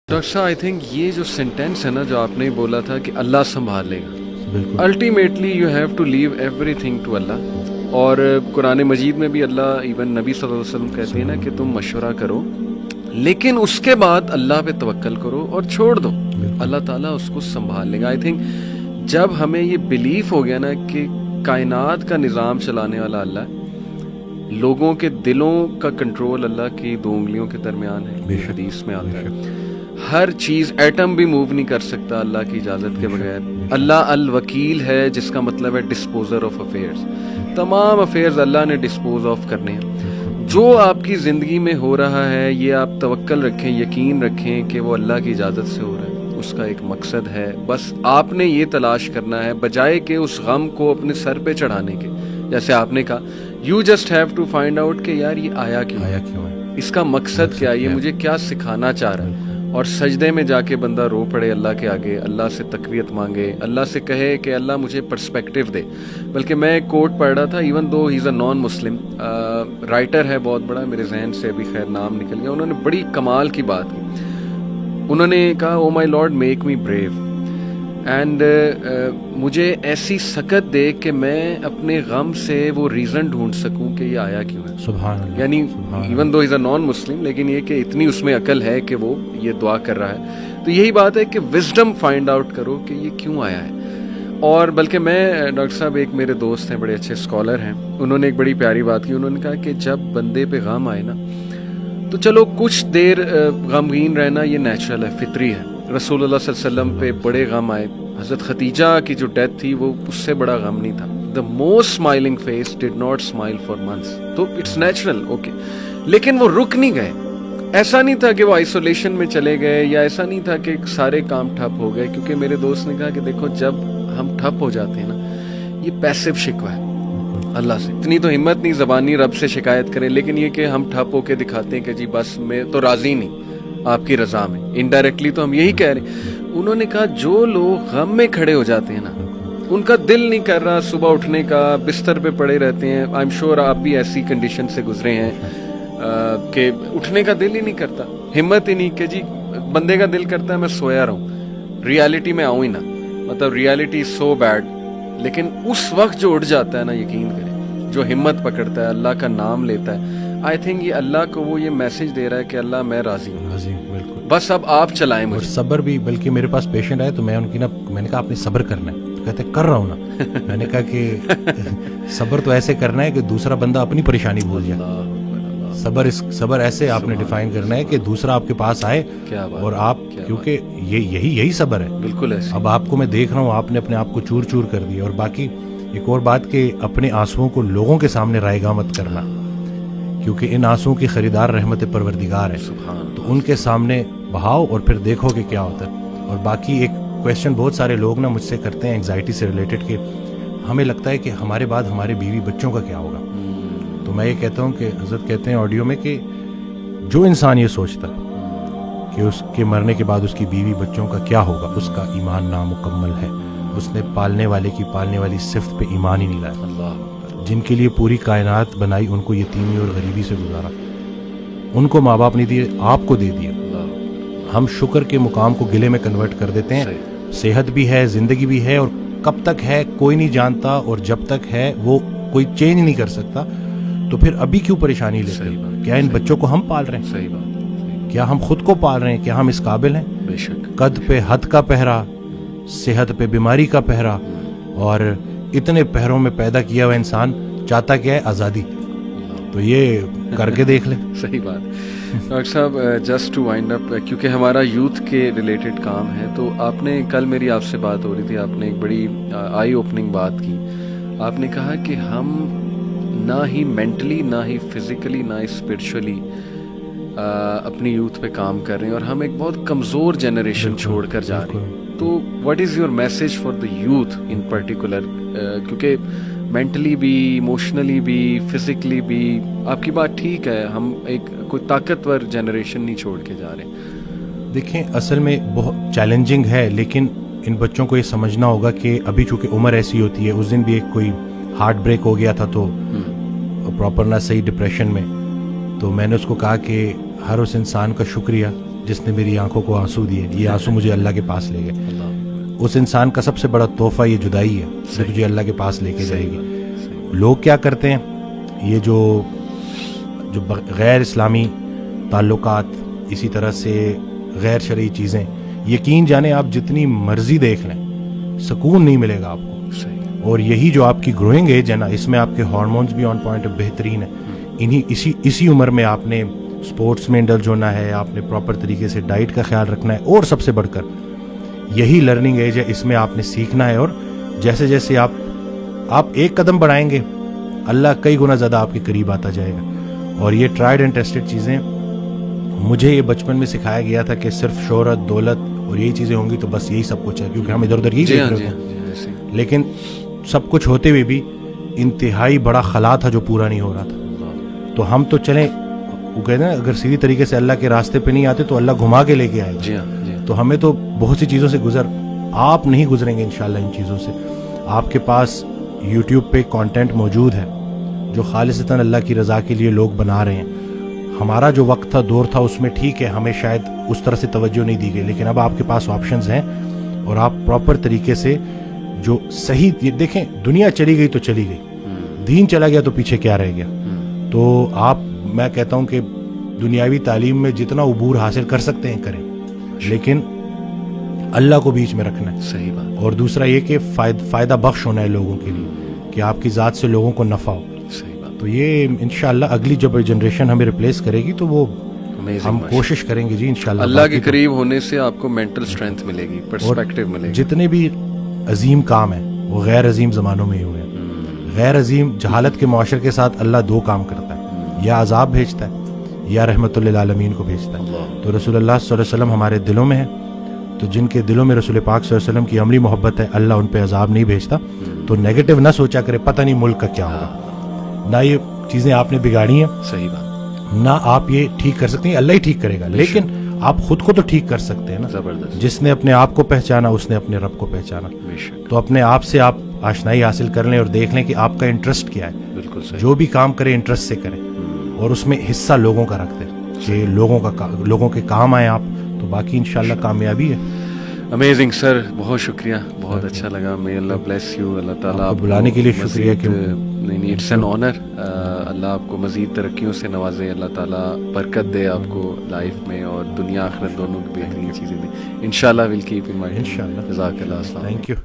Doctor صاحب I think یہ جو سینٹینس ہے نا جو آپ نے بولا تھا کہ اللہ سنبھال لے گا، بالکل ultimately you have to leave everything to Allah. اور قرآن مجید میں بھی اللہ ایون نبی صلی اللہ علیہ وسلم کہتے ہیں نا کہ تم مشورہ کرو لیکن اس کے بعد اللہ پہ توکل کرو اور چھوڑ دو، اللہ تعالیٰ اس کو سنبھال لے گا. آئی تھنک جب ہمیں یہ بلیف ہو گیا نا کہ کائنات کا نظام چلانے والا اللہ ہے، لوگوں کے دلوں کا کنٹرول اللہ کی 2 انگلیوں کے درمیان ہے، حدیث میں آتا ہے، ہر چیز ایٹم بھی موو نہیں کر سکتا اللہ کی اجازت کے بغیر. اللہ الوکیل ہے جس کا مطلب ہے ڈسپوزر آف افیئرز، تمام افیئرز اللہ نے ڈسپوز آف کرنے ہیں. جو آپ کی زندگی میں ہو رہا ہے یہ آپ توکل رکھیں، یقین رکھیں کہ وہ اللہ کی اجازت سے ہو رہا ہے، اس کا ایک مقصد ہے. بس آپ نے یہ تلاش کرنا ہے بجائے کہ اس غم کو اپنے سر پہ چڑھانے کے. جیسے آپ نے کہا you just have to find out کہ یار یہ آیا کیوں ہے، اس کا مقصد کیا ہے، یہ مجھے کیا سکھانا چاہ رہا ہے. اور سجدے میں جا کے بندہ رو پڑے اللہ کے آگے، اللہ سے تقویت مانگے، اللہ سے کہے کہ اللہ مجھے پرسپیکٹیو دے. بلکہ میں ایک کوٹ پڑھ رہا تھا، ایون دو ہی از اے نان مسلم رائٹر ہے بہت بڑا، میرے ذہن سے ابھی خیر نام نکل گیا، انہوں نے بڑی کمال کی بات کی. انہوں نے کہا O my lord make me brave and مجھے ایسی سکت دے کہ میں اپنے غم سے وہ ریزن ڈھونڈ سکوں کہ یہ آیا کیوں ہے. سبحان اللہ. یعنی ایون دو از اے نان مسلم لیکن یہ کہ اتنی اس میں عقل ہے کہ وہ یہ دعا کر رہا ہے. تو یہی بات ہے کہ وزڈم فائنڈ آؤٹ کرو کہ یہ کیوں آیا ہے. اور بلکہ میں ڈاکٹر صاحب ایک میرے دوست ہیں بڑے اچھے اسکالر ہیں، انہوں نے ایک بڑی پیاری بات کی. انہوں نے کہا کہ جب بندے پہ غم آئے نا تو چلو کچھ دیر غمگین رہنا یہ نیچرل ہے، فطری ہے. رسول اللہ صلی اللہ علیہ وسلم پہ بڑے غم آئے، حضرت خدیجہ کی جو ڈیتھ تھی وہ اس سے بڑا غم نہیں تھا. The most smiling face did not smile for months. تو اٹس نیچرل، اوکے. لیکن وہ رک نہیں گئے، ایسا نہیں تھا کہ وہ آئسولیشن میں چلے گئے، یا ایسا نہیں تھا کہ سارے کام ٹھپ ہو گئے. کیونکہ میرے دوست نے کہا کہ دیکھو جب ہم ٹھپ ہو جاتے ہیں نا یہ پیسو شکوہ ہے اللہ سے. اتنی تو ہمت نہیں زبانی رب سے شکایت کریں، لیکن یہ کہ ہم ٹھپ ہو کے دکھاتے ہیں کہ جی بس میں تو راضی نہیں آپ کی رضا میں، انڈائریکٹلی تو ہم یہی کہہ رہے ہیں. انہوں نے کہا جو لوگ غم میں کھڑے ہو جاتے ہیں نا ان کا دل نہیں کر رہا صبح اٹھنے کا، بستر پہ پڑے رہتے ہیں. آئی ایم شیور آپ بھی ایسی کنڈیشن سے گزرے ہیں کہ اٹھنے کا دل ہی نہیں کرتا، ہمت ہی نہیں کہ جی بندے کا دل کرتا ہے میں سویا رہوں، ریالٹی میں آؤں ہی نہ، مطلب ریالٹی سو بیڈ. لیکن اس وقت جو اٹھ جاتا ہے نا یقین کریں، جو ہمت پکڑتا ہے اللہ کا نام لیتا ہے، آئی تھنک یہ اللہ کو وہ یہ میسج دے رہا ہے کہ اللہ میں راضی ہوں، بالکل. بس اب آپ چلائیں اور مجھے. صبر بھی، بلکہ میرے پاس پیشنٹ آئے تو میں ان کی میں نے کہا آپ نے صبر کرنا ہے، تو کہتے کر رہا ہوں نا. میں نے کہا کہ صبر تو ایسے کرنا ہے کہ دوسرا بندہ اپنی پریشانی بھول جائے. صبر ایسے آپ نے ڈیفائن کرنا ہے کہ دوسرا آپ کے پاس آئے اور آپ، کیونکہ یہی صبر ہے. بالکل ایسے. اب آپ کو میں دیکھ رہا ہوں آپ نے اپنے آپ کو چور چور کر دیا. اور باقی ایک اور بات کہ اپنے آنسوؤں کو لوگوں کے سامنے رائے گاہ مت کرنا، کیونکہ ان آنسوؤں کی خریدار رحمت پروردگار ہے. تو ان کے سامنے بہاؤ اور پھر دیکھو کہ کیا ہوتا ہے. اور باقی ایک کویسچن بہت سارے لوگ نا مجھ سے کرتے ہیں انگزائٹی سے ریلیٹڈ کہ ہمیں لگتا ہے کہ ہمارے بعد ہمارے بیوی بچوں کا کیا ہوگا. تو میں یہ کہتا ہوں کہ حضرت کہتے ہیں آڈیو میں کہ جو انسان یہ سوچتا کہ اس کے مرنے کے بعد اس کی بیوی بچوں کا کیا ہوگا، اس کا ایمان نامکمل ہے. اس نے پالنے والے کی پالنے والی صفت پہ ایمان ہی نہیں لایا. اللہ جن کے لیے پوری کائنات بنائی ان کو یتیمی اور غریبی سے گزارا، ان کو ماں باپ نہیں دیے، آپ کو دے دیا. ہم شکر کے مقام کو گلے میں کنورٹ کر دیتے ہیں. صحت بھی ہے، زندگی بھی ہے، اور کب تک ہے کوئی نہیں جانتا، اور جب تک ہے وہ کوئی چینج نہیں کر سکتا. تو پھر ابھی کیوں پریشانی لیتے ہیں؟ کیا ان بچوں کو ہم پال رہے ہیں؟ صحیح بات. کیا ہم خود کو پال رہے ہیں؟ کیا ہم اس قابل ہیں؟ بے شک. قد پہ حد کا پہرا، صحت پہ بیماری کا پہرا، اور اتنے پہروں میں پیدا کیا ہوا انسان چاہتا کیا ہے؟ آزادی. تو یہ کر کے دیکھ لیں. صحیح بات. ڈاکٹر صاحب جسٹ ٹو وائنڈ اپ، کیونکہ ہمارا یوتھ کے ریلیٹڈ کام ہے، تو آپ نے کل میری آپ سے بات ہو رہی تھی، آپ نے ایک بڑی آئی اوپننگ بات کی. آپ نے کہا کہ ہم نہ ہی مینٹلی، نہ ہی فزیکلی، نہ ہی اسپرچولی اپنی یوتھ پہ کام کر رہے ہیں، اور ہم ایک بہت کمزور جنریشن چھوڑ کر جا رہے ہیں. تو what is your message for the youth in particular? کیونکہ مینٹلی بھی، ایموشنلی بھی، فزیکلی بھی آپ کی بات ٹھیک ہے، ہم ایک کوئی طاقتور جنریشن نہیں چھوڑ کے جا رہے. دیکھیں اصل میں بہت چیلنجنگ ہے، لیکن ان بچوں کو یہ سمجھنا ہوگا کہ ابھی چونکہ عمر ایسی ہوتی ہے. اس دن بھی ایک کوئی ہارٹ بریک ہو گیا تھا تو پراپر نہ صحیح ڈپریشن میں، تو میں نے اس کو کہا کہ ہر اس انسان کا شکریہ جس نے میری آنکھوں کو آنسو دیے, یہ آنسو مجھے اللہ کے پاس لے گئے. اس انسان کا سب سے بڑا تحفہ یہ جدائی ہے جو تجھے اللہ کے پاس لے کے جائے گی. لوگ کیا کرتے ہیں, یہ جو غیر اسلامی تعلقات, اسی طرح سے غیر شرعی چیزیں, یقین جانیں آپ جتنی مرضی دیکھ لیں سکون نہیں ملے گا آپ کو. اور یہی جو آپ کی گروئنگ ایج ہے نا, اس میں آپ کے ہارمونز بھی آن پوائنٹ بہترین ہیں. اسی عمر میں آپ نے سپورٹس میں انڈلج ہونا ہے, آپ نے پراپر طریقے سے ڈائٹ کا خیال رکھنا ہے, اور سب سے بڑھ کر یہی لرننگ ایج ہے, اس میں آپ نے سیکھنا ہے. اور جیسے جیسے آپ ایک قدم بڑھائیں گے اللہ کئی گنا زیادہ آپ کے قریب آتا جائے گا. اور یہ ٹرائیڈ اینڈ ٹیسٹڈ چیزیں, مجھے یہ بچپن میں سکھایا گیا تھا کہ صرف شہرت, دولت اور یہی چیزیں ہوں گی تو بس یہی سب کچھ ہے, کیونکہ ہم ادھر ادھر یہی دیکھ رہے ہیں. لیکن سب کچھ ہوتے ہوئے بھی انتہائی بڑا خلا تھا جو پورا نہیں ہو رہا تھا. تو ہم تو چلیں, وہ کہتے ہیں اگر سیدھی طریقے سے اللہ کے راستے پہ نہیں آتے تو اللہ گھما کے لے کے آئے گا. تو ہمیں تو بہت سی چیزوں سے آپ نہیں گزریں گے انشاءاللہ ان چیزوں سے. آپ کے پاس یوٹیوب پہ کانٹینٹ موجود ہے جو خالصتاً اللہ کی رضا کے لیے لوگ بنا رہے ہیں. ہمارا جو وقت تھا, دور تھا, اس میں ٹھیک ہے ہمیں شاید اس طرح سے توجہ نہیں دی گئی, لیکن اب آپ کے پاس آپشنز ہیں اور آپ پراپر طریقے سے جو صحیح, دیکھیں دنیا چلی گئی تو چلی گئی, دین چلا گیا تو پیچھے کیا رہ گیا. تو میں کہتا ہوں کہ دنیاوی تعلیم میں جتنا عبور حاصل کر سکتے ہیں کریں, لیکن اللہ کو بیچ میں رکھنا ہے. صحیح بات. اور دوسرا یہ کہ فائدہ بخش ہونا ہے لوگوں کے لیے, کہ آپ کی ذات سے لوگوں کو نفع ہو. صحیح بات. تو یہ انشاءاللہ اگلی جب جنریشن ہمیں ریپلیس کرے گی تو وہ ہم کوشش کریں گے جی انشاءاللہ. اللہ کے قریب ہونے سے آپ کو مینٹل اسٹرینتھ ملے گی, پرسپیکٹیو ملے گی. جتنے بھی عظیم کام ہیں وہ غیر عظیم زمانوں میں ہی ہوئے ہیں. غیر عظیم جہالت کے معاشرے کے ساتھ اللہ دو کام کرتا ہے, یا عذاب بھیجتا ہے یا رحمت للعالمین کو بھیجتا ہے. تو رسول اللہ صلی اللہ علیہ وسلم ہمارے دلوں میں ہے, تو جن کے دلوں میں رسول پاک صلی اللہ علیہ وسلم کی عملی محبت ہے اللہ ان پہ عذاب نہیں بھیجتا. تو نیگیٹو نہ سوچا کرے پتہ نہیں ملک کا کیا ہوگا, نہ یہ چیزیں آپ نے بگاڑی ہیں, صحیح بات, نہ آپ یہ ٹھیک کر سکتے ہیں, اللہ ہی ٹھیک کرے گا. لیکن آپ خود کو تو ٹھیک کر سکتے ہیں نا. زبردست. جس نے اپنے آپ کو پہچانا اس نے اپنے رب کو پہچانا. تو اپنے آپ سے آپ آشنائی حاصل کر لیں اور دیکھ لیں کہ آپ کا انٹرسٹ کیا ہے. بالکل صحیح. جو بھی کام کریں انٹرسٹ سے کریں, اور اس میں حصہ لوگوں کا رکھ دیں کہ لوگوں کے کام آئیں آپ, تو باقی انشاءاللہ کامیابی ہے. امیزنگ سر, بہت شکریہ, بہت اچھا لگا. may Allah bless you. اللہ تعالیٰ آپ کو بلانے کے لیے شکریہ. نہیں, اٹس این آنر. اللہ آپ کو مزید ترقیوں سے نوازے, اللہ تعالیٰ برکت دے آپ کو لائف میں, اور دنیا آخرت دونوں کی بہترین چیزیں دیں انشاءاللہ. ول کیپ ان مائنڈ انشاءاللہ. جزاک اللہ. السلام. Thank you.